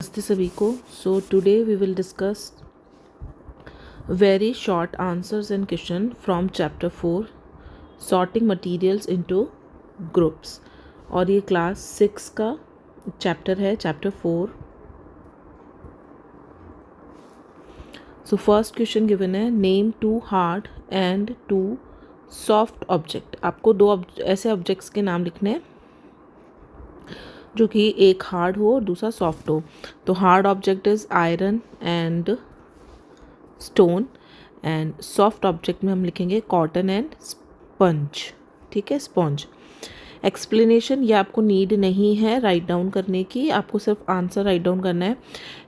नमस्ते सभी को। So today we will discuss very short answers and question from chapter 4 sorting materials into groups. और ये class 6 का चैप्टर है, chapter 4। So first question given है, name 2 hard and 2 soft object. आपको दो ऐसे ऑब्जेक्ट्स के नाम लिखने हैं जो कि एक हार्ड हो और दूसरा सॉफ्ट हो। तो hard object is iron and stone, and soft object में हम लिखेंगे कॉटन एंड स्पंज। ठीक है, स्पंज। एक्सप्लेनेशन ये आपको नीड नहीं है राइट डाउन करने की, आपको सिर्फ आंसर राइट डाउन करना है।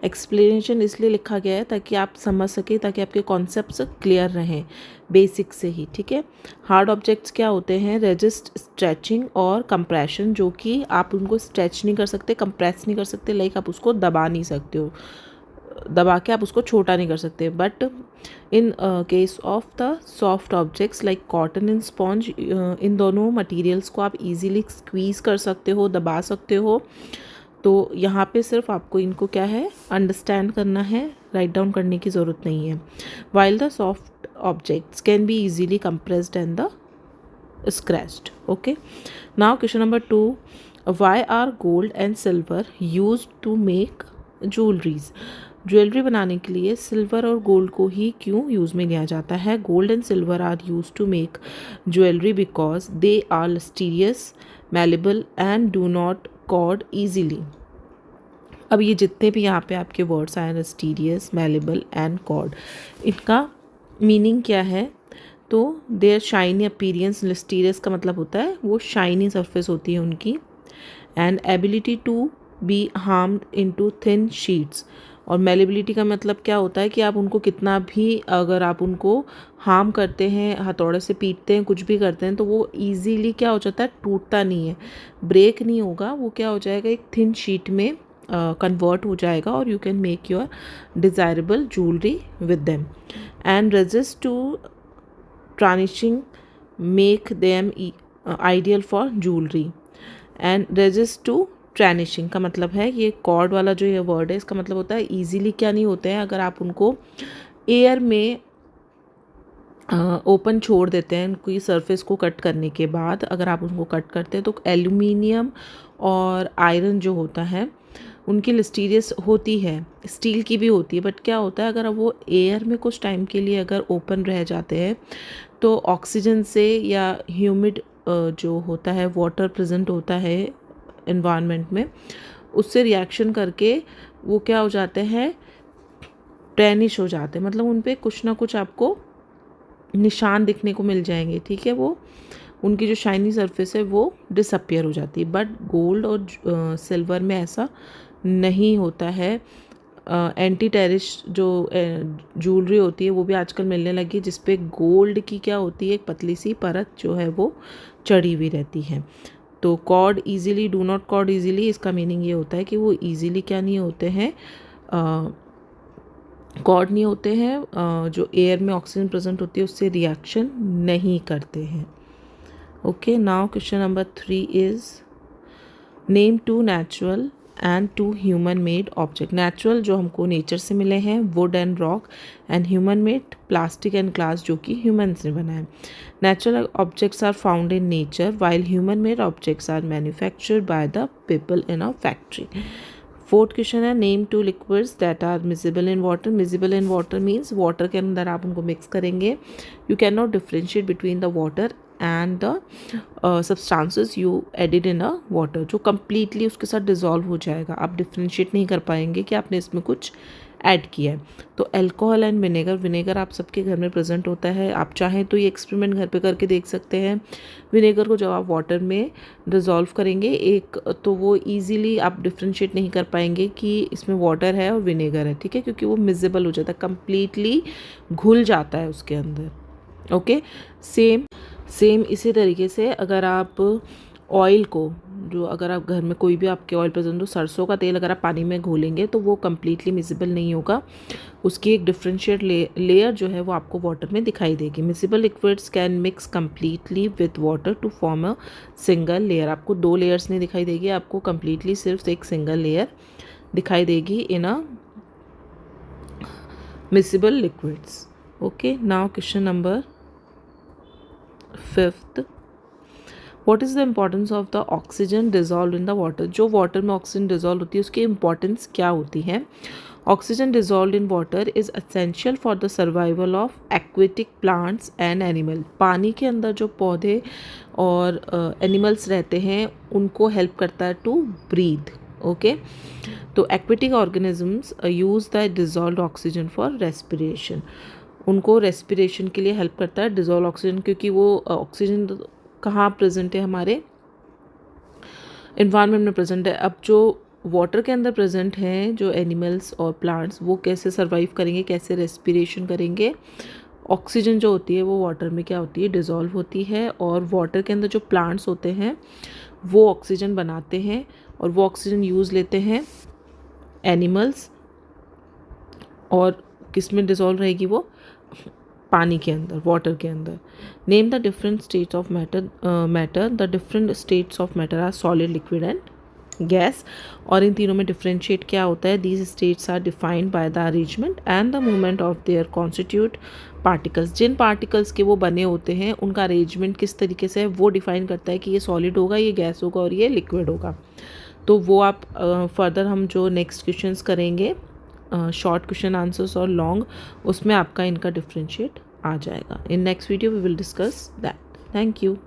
एक्सप्लेनेशन इसलिए लिखा गया है ताकि आप समझ सकें, ताकि आपके कॉन्सेप्ट्स क्लियर रहें बेसिक से ही। ठीक है, हार्ड ऑब्जेक्ट्स क्या होते हैं? रेजिस्ट स्ट्रेचिंग और कंप्रेशन, जो कि आप उनको स्ट्रेच नहीं कर सकते, कंप्रेस नहीं कर सकते, लाइक आप उसको दबा नहीं सकते हो, दबा के आप उसको छोटा नहीं कर सकते। But in case of the soft objects like cotton and sponge, इन दोनों मटेरियल्स को आप इजीली स्क्वीज़ कर सकते हो, दबा सकते हो। तो यहाँ पे सिर्फ आपको इनको क्या है, अंडरस्टैंड करना है, राइट डाउन करने की ज़रूरत नहीं है। While the soft objects can be easily compressed and the scratched. Okay, now question number 2, why are gold and silver used to make jewelries? Jewellery बनाने के लिए सिल्वर और गोल्ड को ही क्यों यूज़ में लिया जाता है? Gold and silver are used to make jewellery because they are lustrous, malleable and do not corrode easily. अब ये जितने भी यहाँ पे आपके वर्ड्स आए, लिस्टीरियस, मैलेबल एंड कॉर्ड, इनका मीनिंग क्या है? तो देयर शाइनी अपीरियंस, लिस्टीरियस का मतलब होता है वो शाइनी सरफेस होती है उनकी, एंड एबिलिटी टू बी हार्म्ड इनटू थिन शीट्स। और मेलेबिलिटी का मतलब क्या होता है कि आप उनको कितना भी, अगर आप उनको हार्म करते हैं, हथौड़े से पीटते हैं, कुछ भी करते हैं, तो वो ईजीली क्या हो जाता है, टूटता नहीं है, ब्रेक नहीं होगा, वो क्या हो जाएगा, एक थिन शीट में कन्वर्ट हो जाएगा और you can make your desirable jewellery with them. And resist to tarnishing make them ideal for jewelry, and resist to tarnishing का मतलब है, ये कॉर्ड वाला जो ये वर्ड है इसका मतलब होता है इजीली क्या नहीं होते हैं, अगर आप उनको एयर में ओपन छोड़ देते हैं, कोई सरफेस को कट करने के बाद अगर आप उनको कट करते हैं, तो एल्यूमिनियम और आयरन जो होता है उनकी लिस्टीरियस होती है, स्टील की भी होती है, बट क्या होता है, अगर वो एयर में कुछ टाइम के लिए अगर ओपन रह जाते हैं तो ऑक्सीजन से या ह्यूमिड जो होता है, वाटर प्रेजेंट होता है एनवायरनमेंट में, उससे रिएक्शन करके वो क्या हो जाते हैं, टैनिश हो जाते हैं, मतलब उन पे कुछ ना कुछ आपको निशान दिखने को मिल जाएंगे। ठीक है, वो उनकी जो शाइनी सरफेस है वो डिसअपियर हो जाती है। बट गोल्ड और सिल्वर में ऐसा नहीं होता है। एंटी टेरिश जो ज्वेलरी होती है वो भी आजकल मिलने लगी है, जिसपे गोल्ड की क्या होती है, एक पतली सी परत जो है वो चढ़ी हुई रहती है। तो corrode easily, do not corrode easily, इसका मीनिंग ये होता है कि वो ईजिली क्या नहीं होते हैं, कॉर्ड नहीं होते हैं, जो एयर में ऑक्सीजन प्रेजेंट होती है उससे रिएक्शन नहीं करते हैं। Okay, now question number 3 is name 2 natural and 2 human made object. Natural जो हमको नेचर से मिले हैं, wood and rock, and human made plastic and glass जो कि ह्यूमन्स ने बनाए। Natural objects are found in nature while human made objects are manufactured by the people in a factory. Fourth question है, name 2 liquids that are miscible in water. Miscible in water means water के अंदर आप उनको mix करेंगे, you can not differentiate between the water and the substances you added in a water, जो completely उसके साथ dissolve हो जाएगा, आप डिफ्रेंशिएट नहीं कर पाएंगे कि आपने इसमें कुछ ऐड किया है। तो अल्कोहल एंड विनेगर, विनेगर आप सबके घर में प्रेजेंट होता है, आप चाहें तो ये एक्सपेरिमेंट घर पे करके देख सकते हैं। विनेगर को जब आप वाटर में डिज़ोल्व करेंगे एक, तो वो ईजिली आप डिफ्रेंशिएट नहीं कर पाएंगे कि इसमें वाटर है और विनेगर है। ठीक है, क्योंकि वो मिजिबल हो जाता है, कम्प्लीटली घुल जाता है उसके अंदर। ओके, सेम इसी तरीके से अगर आप ऑयल को, जो अगर आप घर में कोई भी आपके ऑयल प्रेजेंट हो, सरसों का तेल अगर आप पानी में घोलेंगे तो वो कम्प्लीटली मिजिबल नहीं होगा, उसकी एक डिफ्रेंशिएट लेयर जो है वो आपको वाटर में दिखाई देगी। Miscible liquids can mix completely with water to form a single layer. आपको 2 लेयर्स नहीं दिखाई देगी, आपको कम्प्लीटली सिर्फ एक सिंगल लेयर दिखाई देगी in a miscible liquids. Okay, now question number 5th. What is the importance of the oxygen dissolve in the water. जो वाटर में ऑक्सीजन डिजॉल्व होती है उसकी इम्पॉर्टेंस क्या होती है. Oxygen dissolve in water is essential for the survival of aquatic plants and animal. पानी के अंदर जो पौधे और एनिमल्स रहते हैं उनको हेल्प करता है टू ब्रीथ. ओके, तो aquatic organisms use the dissolve oxygen for respiration. उनको रेस्पिरेशन के लिए हेल्प करता है डिजॉल्व ऑक्सीजन, क्योंकि वो ऑक्सीजन कहाँ प्रेजेंट है, हमारे इन्वायरमेंट में प्रेजेंट है. अब जो वाटर के अंदर प्रेजेंट हैं जो एनिमल्स और प्लांट्स, वो कैसे सर्वाइव करेंगे, कैसे रेस्पिरेशन करेंगे. ऑक्सीजन जो होती है वो वाटर में क्या होती है, डिज़ोल्व होती है. और वाटर के अंदर जो प्लांट्स होते हैं वो ऑक्सीजन बनाते हैं और वो ऑक्सीजन यूज़ लेते हैं एनिमल्स. और किस में डिज़ोल्व रहेगी वो, पानी के अंदर, वाटर के अंदर. Name the different states of matter. The different states of matter are solid, liquid and gas. और इन तीनों में डिफ्रेंशिएट क्या होता है. These states are defined by the arrangement and the movement of their constitute particles. जिन particles के वो बने होते हैं उनका अरेंजमेंट किस तरीके से है वो डिफाइन करता है कि ये सॉलिड होगा, ये गैस होगा और ये लिक्विड होगा. तो वो आप फर्दर हम जो नेक्स्ट क्वेश्चंस करेंगे, शॉर्ट क्वेश्चन आंसर्स और लॉन्ग, उसमें आपका इनका डिफ्रेंशिएट आ जाएगा. In next video we will discuss that. Thank you.